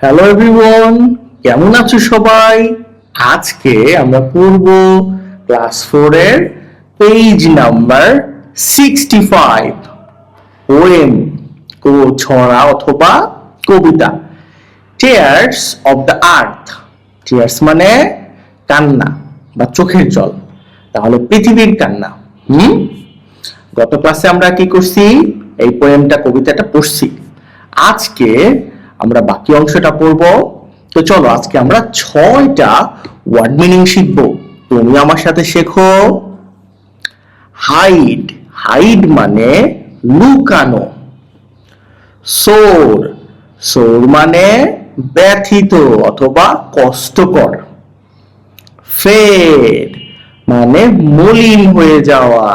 Hello everyone, কেমন আছো সবাই? আজকে আমরা পড়ব ক্লাস 4 এর পেজ নাম্বার 65, পোয়েম, ছড়া অথবা কবিতা, tears of the earth. Tears মানে কান্না বা চোখের জল, তাহলে পৃথিবীর কান্না। গত ক্লাসে আমরা কি করছি? এই পোয়েমটা, কবিতাটা পড়ছি। আজকে আমরা বাকি অংশটা পড়ব। তো চলো আজকে আমরা 6টা ওয়ার্ড মিনিং শিখবো। তুমি আমার সাথে শেখো। হাইড, হাইড মানে লুকানো। সোর, সোর মানে ব্যথিত অথবা কষ্টকর। ফেড মানে মলিন হয়ে যাওয়া।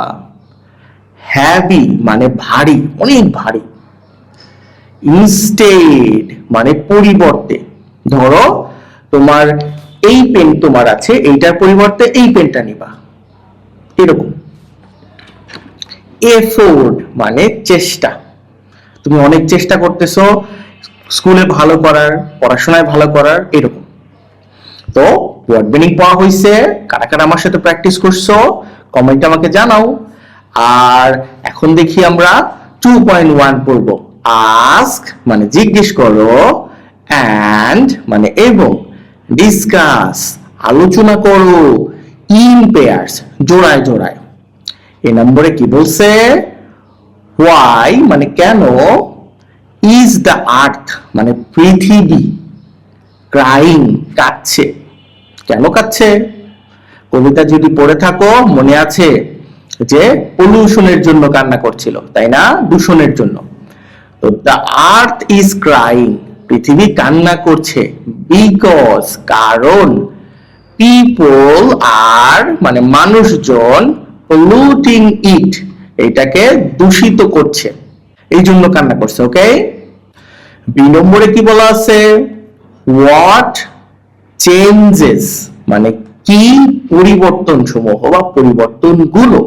হ্যাভি মানে ভারী, অনেক ভারী। ইনস্টেড মানে পরিবর্তে। ধরো তোমার এই পেন তোমার আছে, এইটার পরিবর্তে এই পেনটা নিবা, এরকম। এফোর্ট মানে চেষ্টা, তুমি অনেক চেষ্টা করতেছো স্কুলে ভালো করার, পড়াশোনায় ভালো করার, এরকম। তো ওয়ার্ড মিনিং পড়া হয়েছে, কারা কারা আমার সাথে প্র্যাকটিস করছো কমেন্টে আমাকে জানাও। আর এখন দেখি আমরা 2.1 পড়বো। আস্ক মানে জিজ্ঞেস করো, অ্যান্ড মানে এবং, ডিসকাস আলোচনা করো, ইন পেয়ার্স জোড়ায় জোড়ায়। এই নম্বরে কি বলছে? হোয়াই মানে কেন, ইজ দ্য আর্থ মানে পৃথিবী, ক্রাইং কাঁদছে। কেন কাঁদছে? কবিতা যদি পড়ে থাকো মনে আছে যে পলিউশনের জন্য কান্না করছিল, তাই না? দূষণের জন্য। তো দ্য আর্থ ইজ ক্রাইং, পৃথিবী কান্না করছে, বিকজ কারণ, পিপল আর মানে মানুষজন, পলিউটিং ইট এটাকে দূষিত করছে, এই জন্য কান্না করছে। ওকে, বি নম্বরে কি বলা আছে? হোয়াট চেঞ্জেস মানে কি পরিবর্তন সমূহ বা পরিবর্তন গুলো,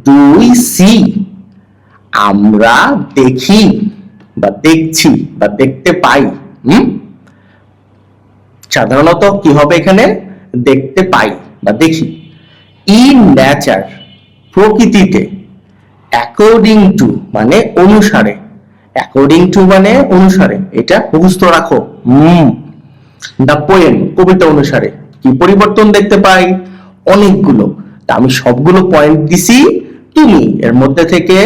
ডু উই সি আমরা দেখি বা দেখছি বা দেখতে পাই। সাধারণত কি হবে এখানে? দেখতে পাই বা দেখি। ইন নেচার প্রকৃতিতে। অ্যাকর্ডিং টু মানে অনুসারে, অ্যাকর্ডিং টু মানে অনুসারে, এটা মুখস্থ রাখো। দ্য পোয়েম কবিতা অনুসারে কি পরিবর্তন দেখতে পাই? অনেকগুলো। তা আমি সবগুলো পয়েন্ট দিছি, তুমি এর মধ্যে থেকে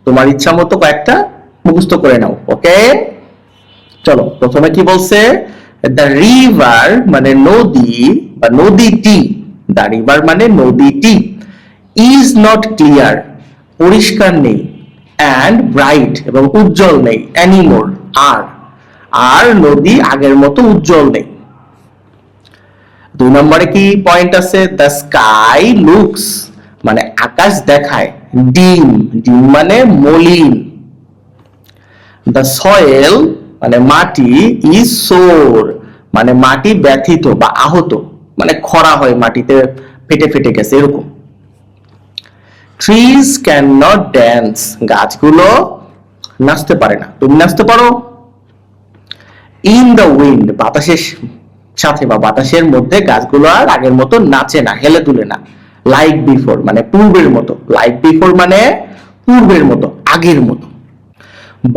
তোমার ইচ্ছা মতো কয়েকটা মুখস্থ করে নাও। ওকে, চলো প্রথমে কি বলছে? দ্য রিভার মানে নদী বা নদীটি, দ্য রিভার মানে নদীটি, ইজ নট ক্লিয়ার পরিষ্কার নেই, অ্যান্ড ব্রাইট এবং উজ্জ্বল নেই, অ্যানিমোর আর, আর নদী আগের মতো উজ্জ্বল নেই। 2 নম্বরে কি পয়েন্ট আছে? দ্য স্কাই লুকস মানে আকাশ দেখায়, ডিম, ডিম মানে মলিন। দ্য সয়েল মানে মাটি, ইজ সোর মানে মাটি ব্যথিত বা আহত, মানে খরা হয়, মাটিতে ফেটে ফেটে গেছে, এরকম। ট্রিজ ক্যান নট ড্যান্স গাছগুলো নাচতে পারে না, তুমি নাচতে পারো। ইন দ্য উইন্ড বাতাসের সাথে বা বাতাসের মধ্যে গাছগুলো আর আগের মতো নাচে না, হেলে দুলে না। লাইক বিফোর মানে পূর্বের মতো, লাইক বিফোর মানে পূর্বের মতো, আগের মতো।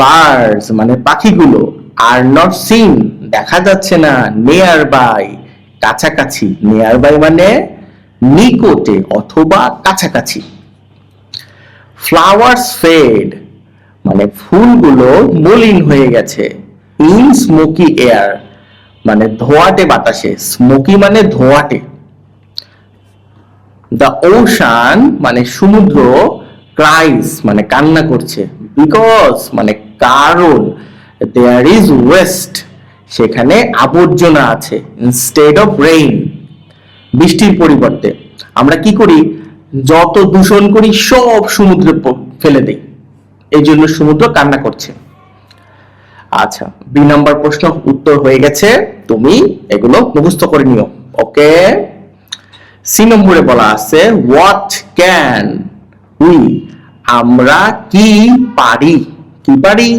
বার্ডস মানে পাখিগুলো, আর নট সিন দেখা যাচ্ছে না, নিয়ার বাই কাছাকাছি, নিয়ার বাই মানে নিকটে অথবা কাছাকাছি। ফ্লাওয়ার্স ফেড মানে ফুলগুলো মলিন হয়ে গেছে। ইন স্মোকি এয়ার মানে ধোঁয়াটে বাতাসে, স্মোকি মানে ধোঁয়াটে। দ্য ওশান মানে সমুদ্র, ক্রাইস মানে কান্না করছে, বিকজ মানে কারণ, দেয়ার ইজ ওয়েস্ট সেখানে আবর্জনা আছে, ইনস্টেড অফ রেইন বৃষ্টির পরিবর্তে। আমরা কি করি? যত দূষণ করি সব সমুদ্রে ফেলে দেই, এই জন্য সমুদ্র কান্না করছে। আচ্ছা, বি নাম্বার প্রশ্ন উত্তর হয়ে গেছে, তুমি এগুলো মুখস্থ করে নিও। ওকে, সি নম্বরে বলা আছে হোয়াট ক্যান উই আমরা কি পারি, কি পারি?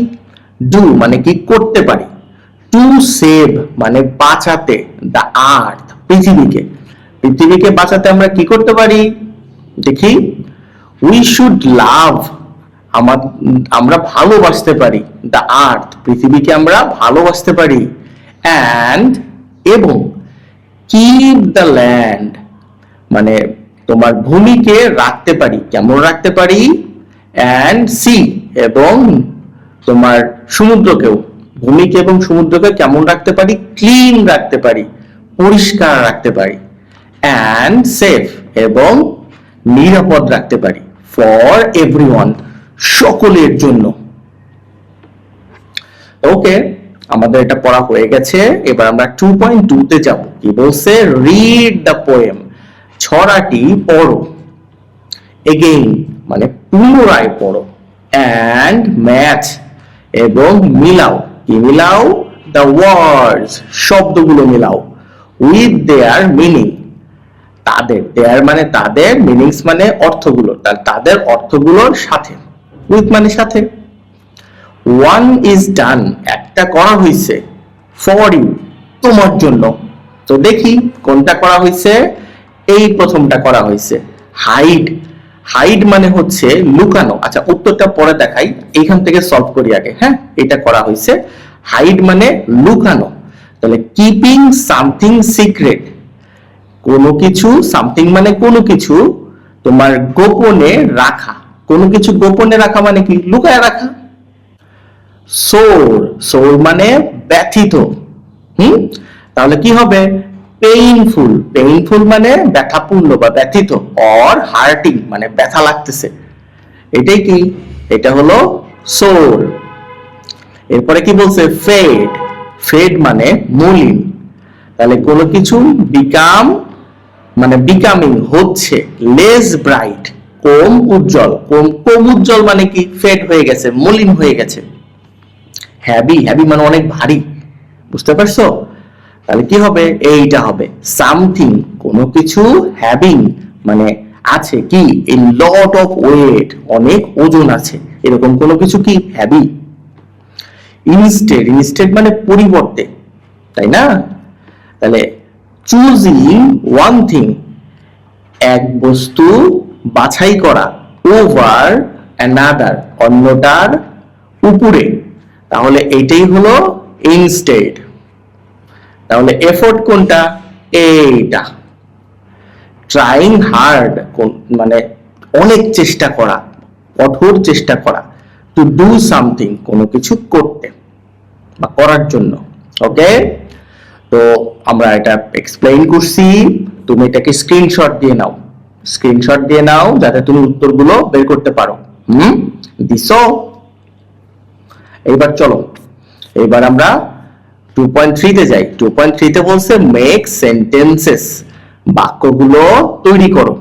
ডু মানে কি করতে পারি, টু সেভ মানে বাঁচাতে, দ্য আর্থ পৃথিবীকে বাঁচাতে আমরা কি করতে পারি দেখি। উই শুড লাভ আমরা ভালোবাসতে পারি, দ্য আর্থ পৃথিবীকে আমরা ভালোবাসতে পারি, অ্যান্ড এবং কিপ দ্য ল্যান্ড মানে তোমার ভূমিকে রাখতে পারি, কেমন রাখতে পারি, অ্যান্ড সি এবং তোমার সমুদ্রকেও, ভূমিকে এবং সমুদ্রকে কেমন রাখতে পারি, ক্লিন রাখতে পারি, পরিষ্কার রাখতে পারি, অ্যান্ড সেফ এবং নিরাপদ রাখতে পারি, ফর এভরিওয়ান সকলের জন্য। ওকে, আমাদের এটা পড়া হয়ে গেছে। এবার আমরা 2.2 তে যাব। কি বলছে? রিড দ্য পোয়েম, ছড়াটি পড়ো, এগেইন মানে পুনরায় পড়ো, অ্যান্ড ম্যাচ এবং মিলাও, কি মিলাও, দ্য ওয়ার্ডস শব্দগুলো মিলাও, উইথ দেয়ার মিনিং দেয়ার মানে তাদের, মিনিংস মানে অর্থগুলো, তাদের অর্থগুলোর সাথে, উইথ মানে সাথে। ওয়ান ইজ ডান একটা করা হয়েছে, ফর ইউ তোমার জন্য। তো দেখি কোনটা করা হয়েছে। এই প্রথমটা করা হয়েছে, হাইড মানে হচ্ছে লুকানো। আচ্ছা উত্তরটা পরে দেখাই, এইখান থেকে সলভ করি আগে। হ্যাঁ, এটা করা হয়েছে, হাইড মানে লুকানো। তাহলে কিপিং সামথিং সিক্রেট, কোনো কিছু, সামথিং মানে কোনো কিছু তোমার গোপনে রাখা, কোনো কিছু গোপনে রাখা মানে কি, লুকায় রাখা। সোর মানে ব্যথিত। তাহলে কি হবে, পেইনফুল মানে ব্যথাপূর্ণ বা ব্যথিত, অর হার্টিং মানে ব্যথা লাগতেছে। এটাই কি, এটা হলো সোর। এরপরে কি বলছে, ফেড মানে মলিন। তাহলে কোনো কিছু বিকামিং হচ্ছে, লেস ব্রাইট কম উজ্জ্বল মানে কি, ফেড হয়ে গেছে, মলিন হয়ে গেছে। হ্যাভি মানে অনেক ভারী, বুঝতে পারছো? তাহলে কি হবে, এইটা হবে সামথিং কোনো কিছু, হ্যাভিং মানে আছে কি, এ লট অফ ওয়েট অনেক ওজন আছে, এরকম কোনো কিছু কি হ্যাভি। ইনস্টেড মানে পরিবর্তে, তাই না? তাহলে চুজিং ওয়ান থিং এক বস্তু বাছাই করা, ওভার অ্যানাদার অন্যটার উপরে, তাহলে এইটাই হলো ইনস্টেড। তাহলে এফোর্ট কোনটা, এইটা। ট্রাইং হার্ড মানে অনেক চেষ্টা করা, কঠোর চেষ্টা করা, টু ডু সামথিং কোনো কিছু করতে বা করার জন্য। ওকে, তো আমরা এটা এক্সপ্লেইন করছি, তুমি এটাকে স্ক্রিনশট দিয়ে নাও যাতে তুমি উত্তরগুলো বের করতে পারো। দিছো? এইবার চলো, এবার আমরা 2.3 তে যাই। 2.3 তে বলছে মেক সেন্টেন্সেস, বাক্যগুলো তৈরি করো,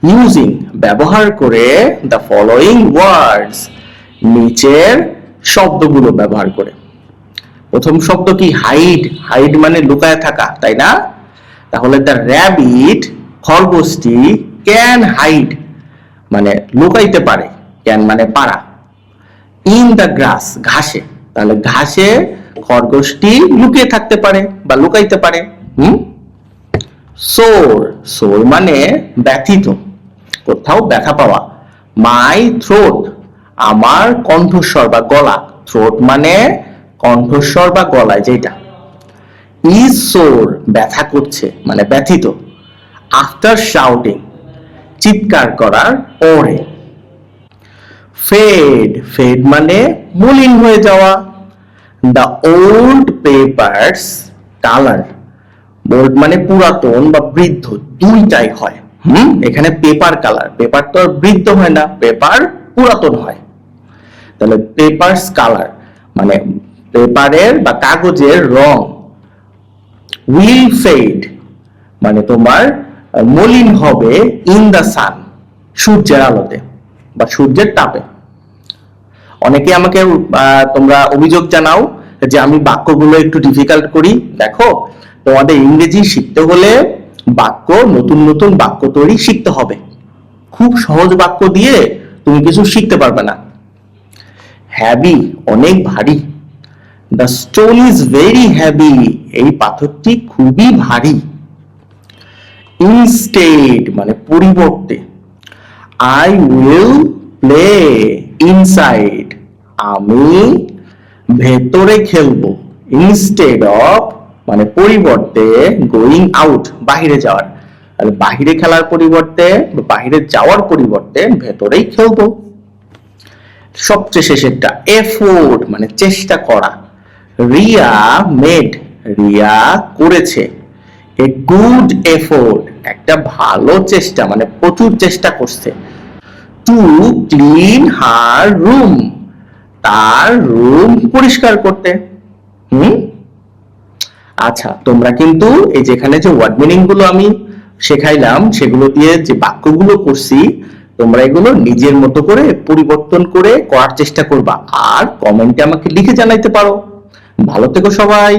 ইউজিং ব্যবহার করে, দ্য ফলোইং ওয়ার্ডস নিচের শব্দগুলো ব্যবহার করে। প্রথম শব্দ কি, হাইড মানে লুকায় থাকা, তাই না? তাহলে দ্য র‍্যাবিট খরগোশটি, ক্যান হাইড মানে লুকাইতে পারে, ক্যান মানে পারা, ইন দ্য গ্রাস ঘাসে, তাহলে ঘাসে খরগোশটি লুকিয়ে থাকতে পারে বা লুকাইতে পারে। সোর মানে ব্যথিত, কোথাও ব্যথা পাওয়া। মাই থ্রোট আমার কণ্ঠস্বর বা গলা, থ্রোট মানে কণ্ঠস্বর বা গলায় যেটা। ইজ সোর ব্যথা করছে মানে ব্যথিত। আফটার শাউটিং চিৎকার করার পরে। ফেড মানে মলিন হয়ে যাওয়া। The old papers colour, old মানে পুরাতন বা বৃদ্ধ, দুইটাই হয়। এখানে পেপার কালার, পেপার তো আর বৃদ্ধ হয় না, পেপার পুরাতন হয়। তাহলে পেপারস কালার মানে পেপারের বা কাগজের রং। উইল ফেড মানে তোমার মলিন হবে, ইন দ্য সান সূর্যের আলোতে বা সূর্যের তাপে। অনেকে আমাকে তোমরা অভিযোগ জানাও যে আমি বাক্যগুলো একটু ডিফিকাল্ট করি। দেখো, তোমাদের ইংরেজি শিখতে হলে নতুন বাক্য তৈরি শিখতে হবে। খুব সহজ বাক্য দিয়ে তুমি কিছু শিখতে পারবে না। হ্যাভি অনেক ভারী, the stone is very heavy, এই পাথরটি খুবই ভারী। ইনস্টেড মানে পরিবর্তে, আই উইল প্লে ইনসাইড, আমি ভেতরে খেলবো। ইনস্টেড অফ মানে পরিবর্তে, গোয়িং আউট বাহিরে যাওয়ার, তাহলে বাহিরে খেলার পরিবর্তে, বাহিরে যাওয়ার পরিবর্তে ভেতরেই খেলবো। সবচেয়ে শেষেরটা এফোর্ট মানে চেষ্টা করা। রিয়া মেড, রিয়া করেছে। এ গুড এফোর্ট একটা ভালো চেষ্টা মানে প্রচুর চেষ্টা করছে। টু ক্লিন হার রুম, তার রুম পরিষ্কার করতে। আচ্ছা, তোমরা কিন্তু এই যেখানে যে ওয়ার্ড মিনিং গুলো আমি শেখাইলাম সেগুলো দিয়ে যে বাক্যগুলো করছি, তোমরা এগুলো নিজের মতো করে পরিবর্তন করে করার চেষ্টা করবা আর কমেন্টে আমাকে লিখে জানাইতে পারো। ভালো থেকো সবাই।